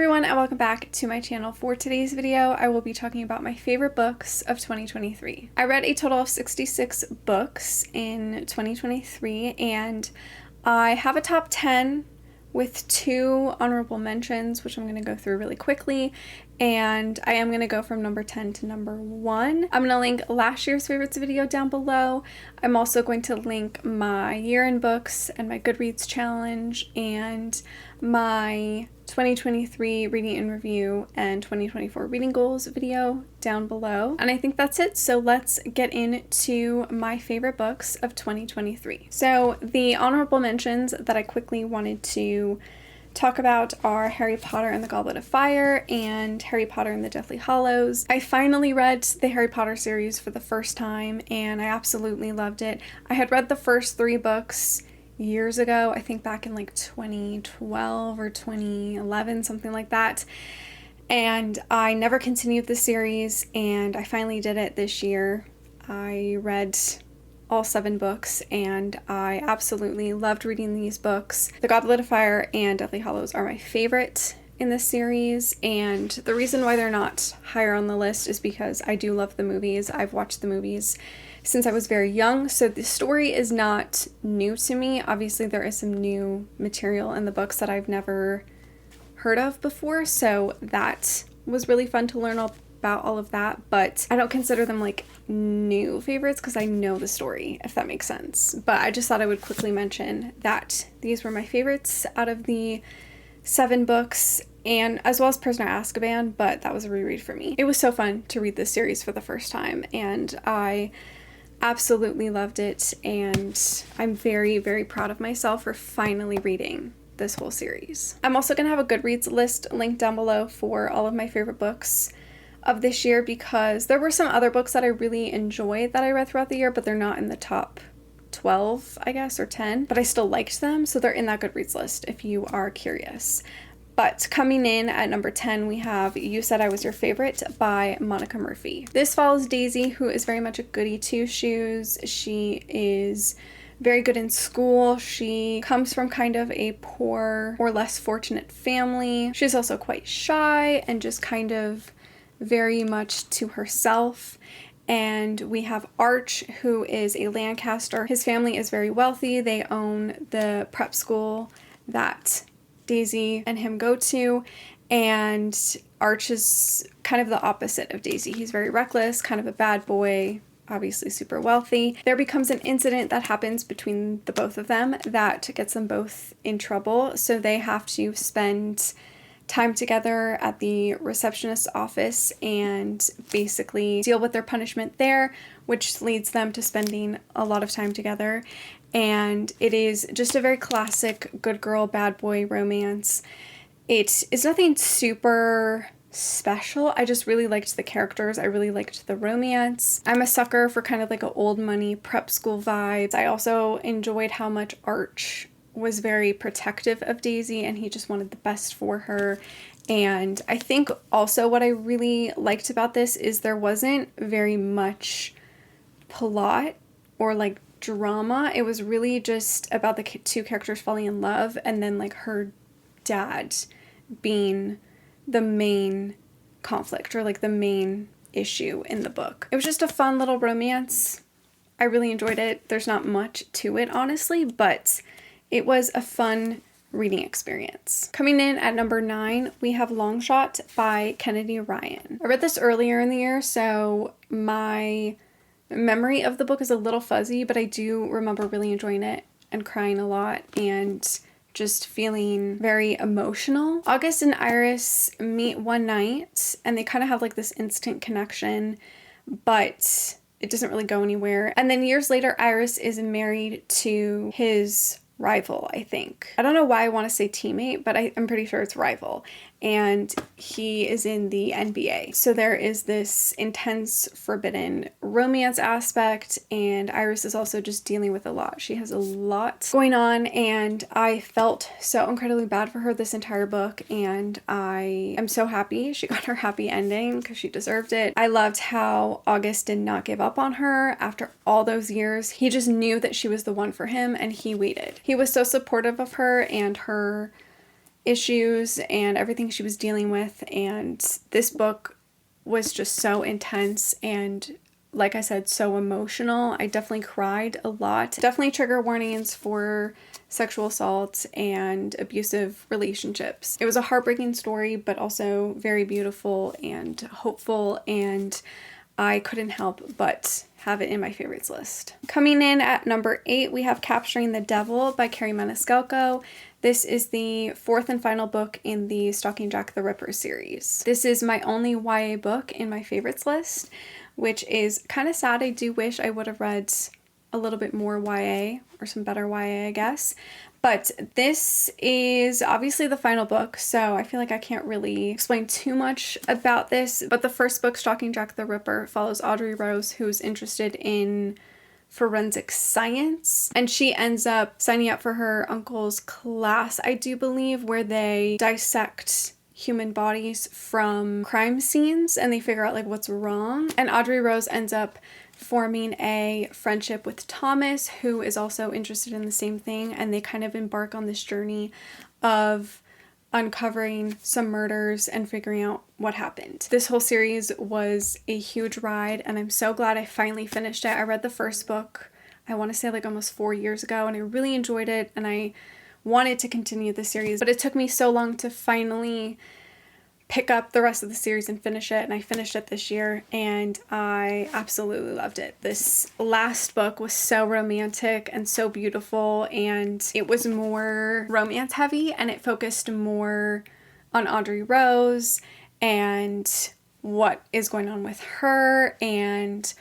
everyone, and welcome back to my channel. For today's video, I will be talking about my favorite books of 2023. I read a total of 66 books in 2023, and I have a top 10 with 2 honorable mentions, which I'm going to go through really quickly, and I am going to go from number 10 to number 1. I'm going to link last year's favorites video down below. I'm also going to link my year in books and my Goodreads challenge and my 2023 reading and review and 2024 reading goals video down below. And I think that's it. So let's get into my favorite books of 2023. So the honorable mentions that I quickly wanted to talk about are Harry Potter and the Goblet of Fire and Harry Potter and the Deathly Hallows. I finally read the Harry Potter series for the first time and I absolutely loved it. I had read the first 3 books years ago, I think back in like 2012 or 2011, something like that. And I never continued the series, and I finally did it this year. I read all 7 books, and I absolutely loved reading these books. The Goblet of Fire and Deathly Hallows are my favorite in this series, and the reason why they're not higher on the list is because I do love the movies. I've watched the movies since I was very young, so the story is not new to me. Obviously, there is some new material in the books that I've never heard of before, so that was really fun to learn about all of that, but I don't consider them like new favorites because I know the story, if that makes sense. But I just thought I would quickly mention that these were my favorites out of the 7 books, and as well as Prisoner of Azkaban, but that was a reread for me. It was so fun to read this series for the first time, and I absolutely loved it, and I'm very, very proud of myself for finally reading this whole series. I'm also going to have a Goodreads list linked down below for all of my favorite books of this year, because there were some other books that I really enjoyed that I read throughout the year, but they're not in the top 12, I guess, or 10, but I still liked them, so they're in that Goodreads list if you are curious. But coming in at number 10, we have You Said I Was Your Favorite by Monica Murphy. This follows Daisy, who is very much a goody two-shoes. She is very good in school. She comes from kind of a poor or less fortunate family. She's also quite shy and just kind of very much to herself. And we have Arch, who is a Lancaster. His family is very wealthy. They own the prep school that Daisy and him go to, and Arch is kind of the opposite of Daisy. He's very reckless, kind of a bad boy, obviously super wealthy. There becomes an incident that happens between the both of them that gets them both in trouble, so they have to spend time together at the receptionist's office and basically deal with their punishment there, which leads them to spending a lot of time together. And it is just a very classic good girl, bad boy romance. It is nothing super special. I just really liked the characters. I really liked the romance. I'm a sucker for kind of like an old money prep school vibes. I also enjoyed how much Arch was very protective of Daisy and he just wanted the best for her. And I think also what I really liked about this is there wasn't very much plot or like drama. It was really just about the 2 characters falling in love and then like her dad being the main conflict or like the main issue in the book. It was just a fun little romance. I really enjoyed it. There's not much to it, honestly, but it was a fun reading experience. Coming in at number 9, we have Longshot by Kennedy Ryan. I read this earlier in the year, so my memory of the book is a little fuzzy, but I do remember really enjoying it and crying a lot and just feeling very emotional. August and Iris meet one night and they kind of have like this instant connection, but it doesn't really go anywhere. And then years later, Iris is married to his rival, I think. I don't know why I want to say teammate, but I'm pretty sure it's rival. And he is in the NBA. So there is this intense, forbidden romance aspect, and Iris is also just dealing with a lot. She has a lot going on, and I felt so incredibly bad for her this entire book, and I am so happy she got her happy ending because she deserved it. I loved how August did not give up on her after all those years. He just knew that she was the one for him, and he waited. He was so supportive of her and her issues and everything she was dealing with. And this book was just so intense and, like I said, so emotional. I definitely cried a lot. Definitely trigger warnings for sexual assault and abusive relationships. It was a heartbreaking story, but also very beautiful and hopeful, and I couldn't help but have it in my favorites list. Coming in at number 8, we have Capturing the Devil by Kerri Maniscalco. This is the 4th and final book in the Stalking Jack the Ripper series. This is my only YA book in my favorites list, which is kind of sad. I do wish I would have read a little bit more YA, or some better YA, I guess. But this is obviously the final book, so I feel like I can't really explain too much about this. But the first book, Stalking Jack the Ripper, follows Audrey Rose, who's interested in forensic science, and she ends up signing up for her uncle's class, I do believe, where they dissect human bodies from crime scenes and they figure out like what's wrong. And Audrey Rose ends up forming a friendship with Thomas, who is also interested in the same thing, and they kind of embark on this journey of uncovering some murders and figuring out what happened. This whole series was a huge ride, and I'm so glad I finally finished it. I read the first book, I want to say like almost 4 years ago, and I really enjoyed it, and I wanted to continue the series, but it took me so long to finally pick up the rest of the series and finish it, and I finished it this year, and I absolutely loved it. This last book was so romantic and so beautiful, and it was more romance heavy, and it focused more on Audrey Rose and what is going on with her, and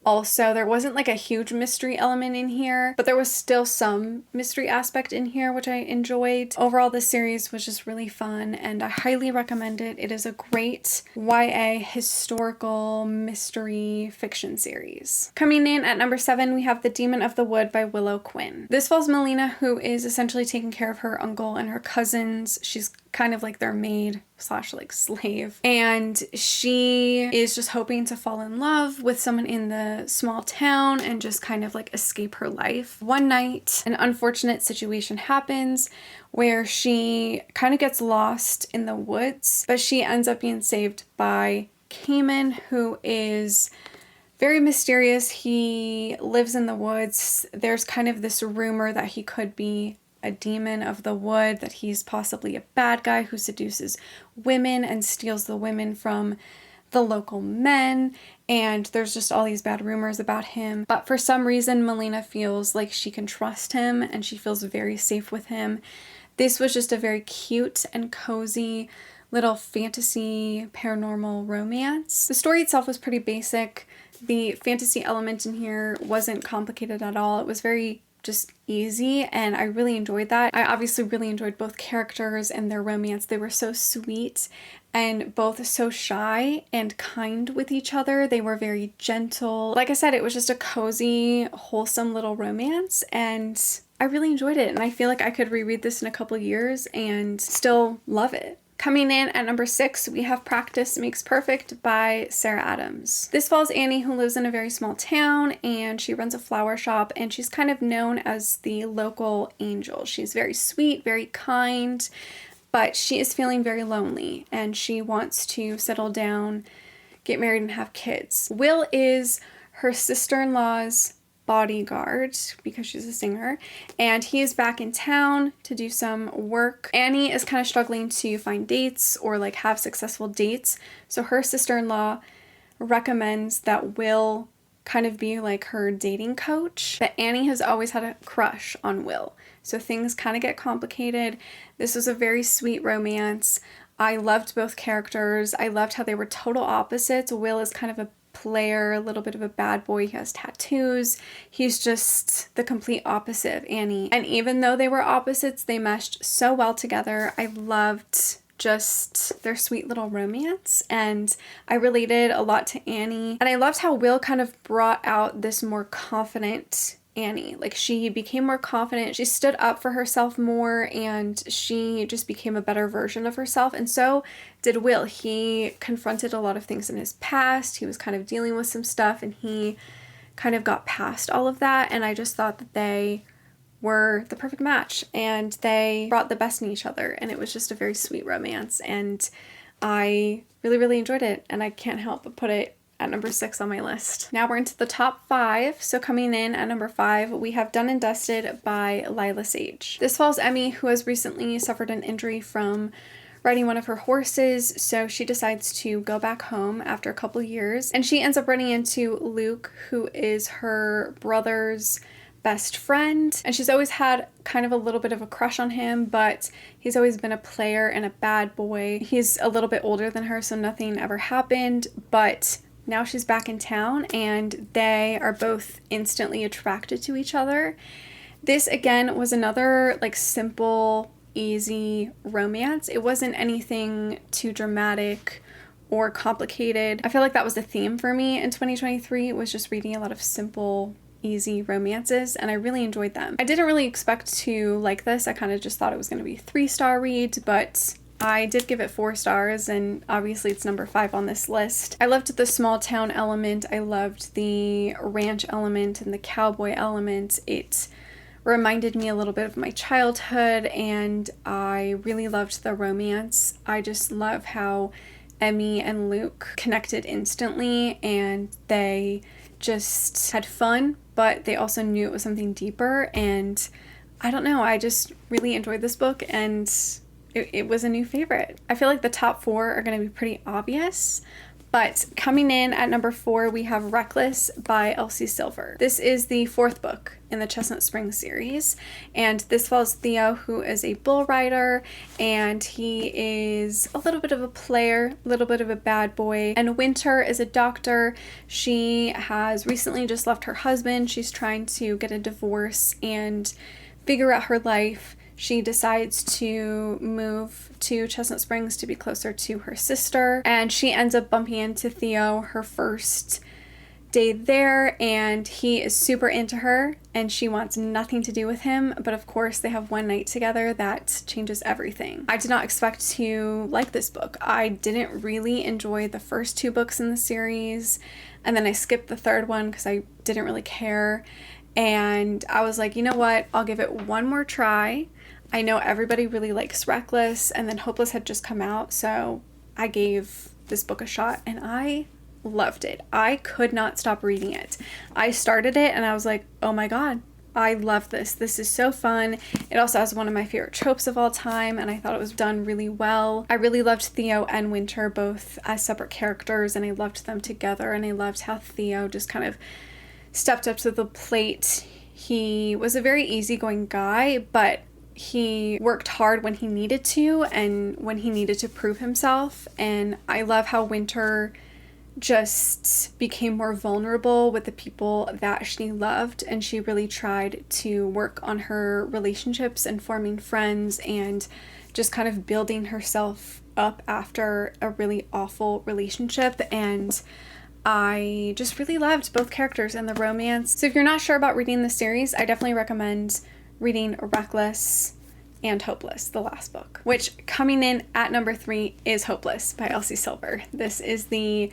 also, there wasn't like a huge mystery element in here, but there was still some mystery aspect in here, which I enjoyed. Overall, this series was just really fun, and I highly recommend it. It is a great YA historical mystery fiction series. Coming in at number 7, we have The Demon of the Wood by Willow Quinn. This follows Melina, who is essentially taking care of her uncle and her cousins. She's kind of like their maid / like slave, and she is just hoping to fall in love with someone in the small town and just kind of like escape her life. One night, an unfortunate situation happens where she kind of gets lost in the woods, but she ends up being saved by Cayman, who is very mysterious. He lives in the woods. There's kind of this rumor that he could be a demon of the wood, that he's possibly a bad guy who seduces women and steals the women from the local men, and there's just all these bad rumors about him. But for some reason, Melina feels like she can trust him and she feels very safe with him. This was just a very cute and cozy little fantasy paranormal romance. The story itself was pretty basic. The fantasy element in here wasn't complicated at all. It was very just easy, and I really enjoyed that. I obviously really enjoyed both characters and their romance. They were so sweet and both so shy and kind with each other. They were very gentle. Like I said, it was just a cozy, wholesome little romance, and I really enjoyed it, and I feel like I could reread this in a couple years and still love it. Coming in at number 6, we have Practice Makes Perfect by Sarah Adams. This follows Annie, who lives in a very small town, and she runs a flower shop, and she's kind of known as the local angel. She's very sweet, very kind, but she is feeling very lonely, and she wants to settle down, get married, and have kids. Will is her sister-in-law's bodyguard because she's a singer, and he is back in town to do some work. Annie is kind of struggling to find dates or like have successful dates, so her sister-in-law recommends that Will kind of be like her dating coach, but Annie has always had a crush on Will, so things kind of get complicated. This was a very sweet romance. I loved both characters. I loved how they were total opposites. Will is kind of a player, a little bit of a bad boy. He has tattoos. He's just the complete opposite of Annie. And even though they were opposites, they meshed so well together. I loved just their sweet little romance, and I related a lot to Annie. And I loved how Will kind of brought out this more confident Annie. Like, she became more confident, she stood up for herself more, and she just became a better version of herself. And so did Will. He confronted a lot of things in his past. He was kind of dealing with some stuff, and he kind of got past all of that. And I just thought that they were the perfect match, and they brought the best in each other, and it was just a very sweet romance, and I really, really enjoyed it, and I can't help but put it at number 6 on my list. Now we're into the top 5. So coming in at number 5, we have Done and Dusted by Lila Sage. This follows Emmy, who has recently suffered an injury from riding one of her horses, so she decides to go back home after a couple years, and she ends up running into Luke, who is her brother's best friend, and she's always had kind of a little bit of a crush on him, but he's always been a player and a bad boy. He's a little bit older than her, so nothing ever happened, but now she's back in town and they are both instantly attracted to each other. This again was another like simple, easy romance. It wasn't anything too dramatic or complicated. I feel like that was the theme for me in 2023, was just reading a lot of simple, easy romances, and I really enjoyed them. I didn't really expect to like this. I kind of just thought it was going to be a 3-star read, but I did give it 4 stars, and obviously it's number 5 on this list. I loved the small town element. I loved the ranch element and the cowboy element. It reminded me a little bit of my childhood, and I really loved the romance. I just love how Emmy and Luke connected instantly, and they just had fun, but they also knew it was something deeper, and I don't know, I just really enjoyed this book, and it was a new favorite. I feel like the top 4 are going to be pretty obvious, but coming in at number 4, we have Reckless by Elsie Silver. This is the 4th book in the Chestnut Springs series, and this follows Theo, who is a bull rider, and he is a little bit of a player, a little bit of a bad boy, and Winter is a doctor. She has recently just left her husband. She's trying to get a divorce and figure out her life. She decides to move to Chestnut Springs to be closer to her sister, and she ends up bumping into Theo her first day there, and he is super into her and she wants nothing to do with him, but of course they have one night together that changes everything. I did not expect to like this book. I didn't really enjoy the first 2 books in the series, and then I skipped the 3rd one because I didn't really care, and I was like, you know what, I'll give it one more try. I know everybody really likes Reckless, and then Hopeless had just come out, so I gave this book a shot, and I loved it. I could not stop reading it. I started it, and I was like, oh my god, I love this. This is so fun. It also has one of my favorite tropes of all time, and I thought it was done really well. I really loved Theo and Winter both as separate characters, and I loved them together, and I loved how Theo just kind of stepped up to the plate. He was a very easygoing guy, but he worked hard when he needed to and when he needed to prove himself, and I love how Winter just became more vulnerable with the people that she loved, and she really tried to work on her relationships and forming friends and just kind of building herself up after a really awful relationship, and I just really loved both characters and the romance. So if you're not sure about reading the series, I definitely recommend reading Reckless and Hopeless, the last book, which coming in at number 3 is Hopeless by Elsie Silver. This is the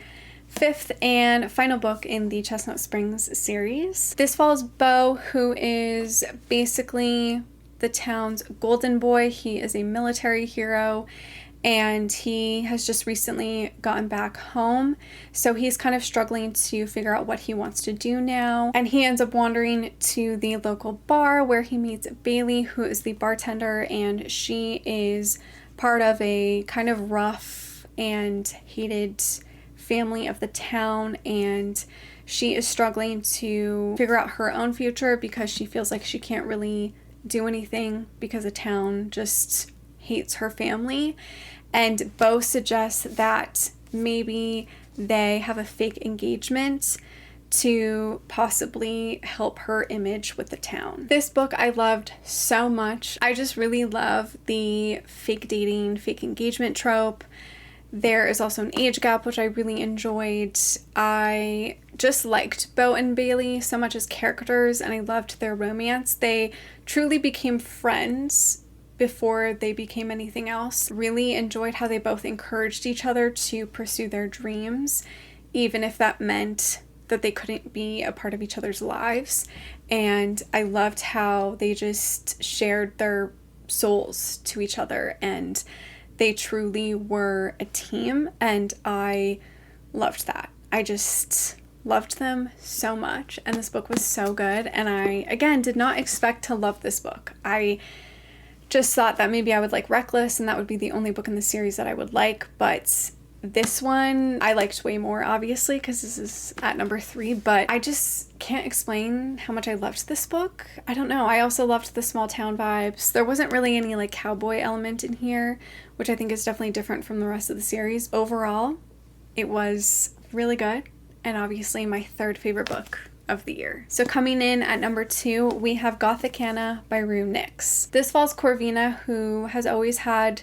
5th and final book in the Chestnut Springs series. This follows Bo, who is basically the town's golden boy. He is a military hero, and he has just recently gotten back home, so he's kind of struggling to figure out what he wants to do now, and he ends up wandering to the local bar where he meets Bailey, who is the bartender, and she is part of a kind of rough and hated family of the town, and she is struggling to figure out her own future because she feels like she can't really do anything because the town just hates her family. And Bo suggests that maybe they have a fake engagement to possibly help her image with the town. This book I loved so much. I just really love the fake dating, fake engagement trope. There is also an age gap, which I really enjoyed. I just liked Bo and Bailey so much as characters, and I loved their romance. They truly became friends before they became anything else. Really enjoyed how they both encouraged each other to pursue their dreams, even if that meant that they couldn't be a part of each other's lives. and I loved how they just shared their souls to each other, and they truly were a team, and I loved that. I just loved them so much, and this book was so good, and I, again, did not expect to love this book. I just thought that maybe I would like Reckless, and that would be the only book in the series that I would like, but this one I liked way more, obviously, because this is at number 3, but I just can't explain how much I loved this book. I don't know. I also loved the small town vibes. There wasn't really any like cowboy element in here, which I think is definitely different from the rest of the series. Overall, it was really good, and obviously my 3rd favorite book of the year. So coming in at number 2, we have Gothicana by Rue Nix. This follows Corvina, who has always had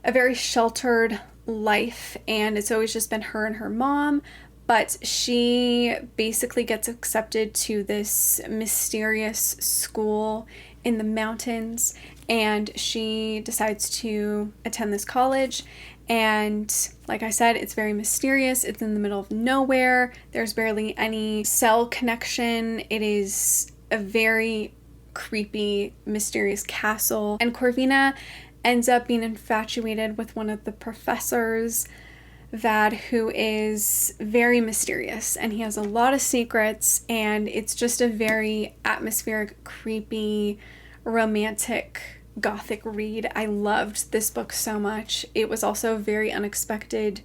a very sheltered life, and it's always just been her and her mom, but she basically gets accepted to this mysterious school in the mountains, and she decides to attend this college. And like I said, it's very mysterious. It's in the middle of nowhere. There's barely any cell connection. It is a very creepy, mysterious castle, and Corvina ends up being infatuated with one of the professors, Vad, who is very mysterious, and he has a lot of secrets, and it's just a very atmospheric, creepy, romantic, gothic read. I loved this book so much. It was also a very unexpected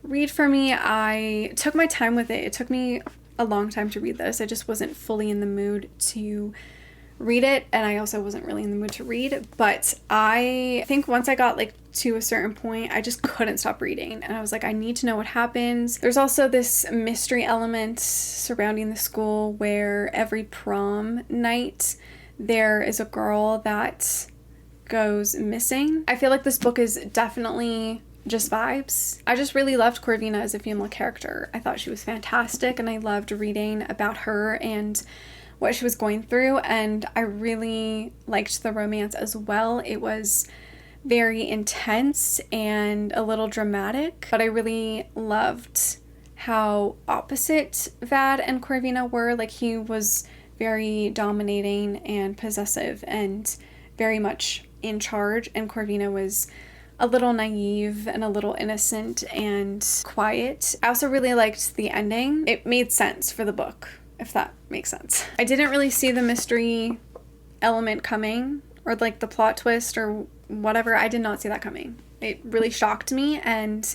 read for me. I took my time with it. It took me a long time to read this. I just wasn't fully in the mood to read it, and I also wasn't really in the mood to read, but I think once I got like to a certain point, I just couldn't stop reading, and I was like, I need to know what happens. There's also this mystery element surrounding the school where every prom night there is a girl that goes missing. I feel like this book is definitely just vibes. I just really loved Corvina as a female character. I thought she was fantastic, and I loved reading about her and what she was going through, and I really liked the romance as well. It was very intense and a little dramatic, but I really loved how opposite Vad and Corvina were. Like, he was very dominating and possessive and very much in charge, and Corvina was a little naive and a little innocent and quiet. I also really liked the ending. It made sense for the book, if that makes sense. I didn't really see the mystery element coming, or like the plot twist or whatever. I did not see that coming. It really shocked me, and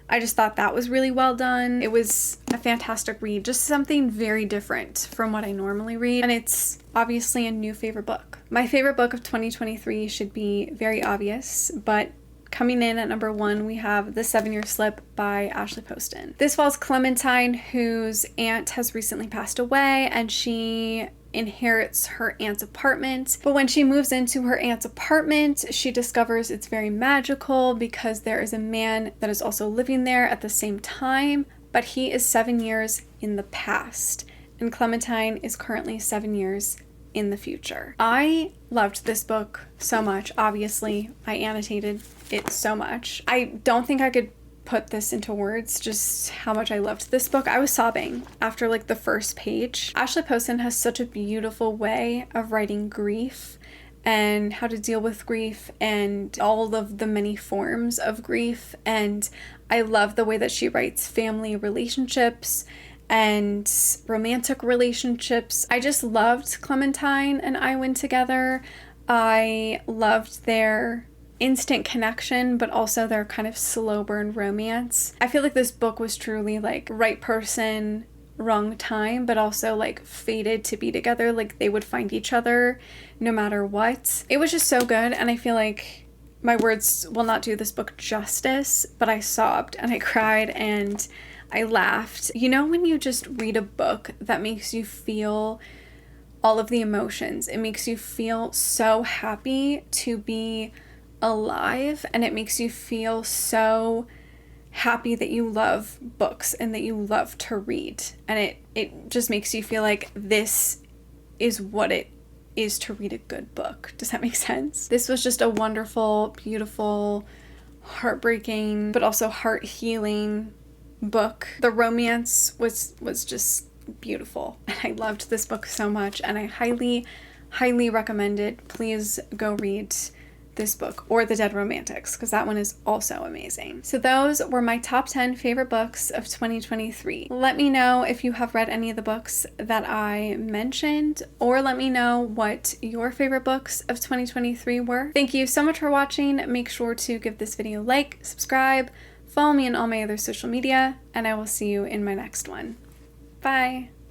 I just thought that was really well done. It was a fantastic read, just something very different from what I normally read, and it's obviously a new favorite book. My favorite book of 2023 should be very obvious, but coming in at number 1, we have The 7-Year Slip by Ashley Poston. This follows Clementine, whose aunt has recently passed away, and she inherits her aunt's apartment. But when she moves into her aunt's apartment, she discovers it's very magical because there is a man that is also living there at the same time, but he is 7 years in the past, and Clementine is currently 7 years in the future. I loved this book so much. Obviously, I annotated it so much. I don't think I could put this into words, just how much I loved this book. I was sobbing after like the first page. Ashley Poston has such a beautiful way of writing grief and how to deal with grief and all of the many forms of grief, and I love the way that she writes family relationships and romantic relationships. I just loved Clementine and Iwan together. I loved their instant connection, but also their kind of slow burn romance. I feel like this book was truly like right person, wrong time, but also like fated to be together. Like, they would find each other no matter what. It was just so good, and I feel like my words will not do this book justice, but I sobbed and I cried and I laughed. You know, when you just read a book that makes you feel all of the emotions, it makes you feel so happy to be alive, and it makes you feel so happy that you love books and that you love to read, and it just makes you feel like this is what it is to read a good book. Does that make sense? This was just a wonderful, beautiful, heartbreaking, but also heart-healing book. The romance was just beautiful. And I loved this book so much, and I highly, highly recommend it. Please go read this book, or The Dead Romantics, because that one is also amazing. So those were my top 10 favorite books of 2023. Let me know if you have read any of the books that I mentioned, or let me know what your favorite books of 2023 were. Thank you so much for watching. Make sure to give this video a like, subscribe, follow me on all my other social media, and I will see you in my next one. Bye!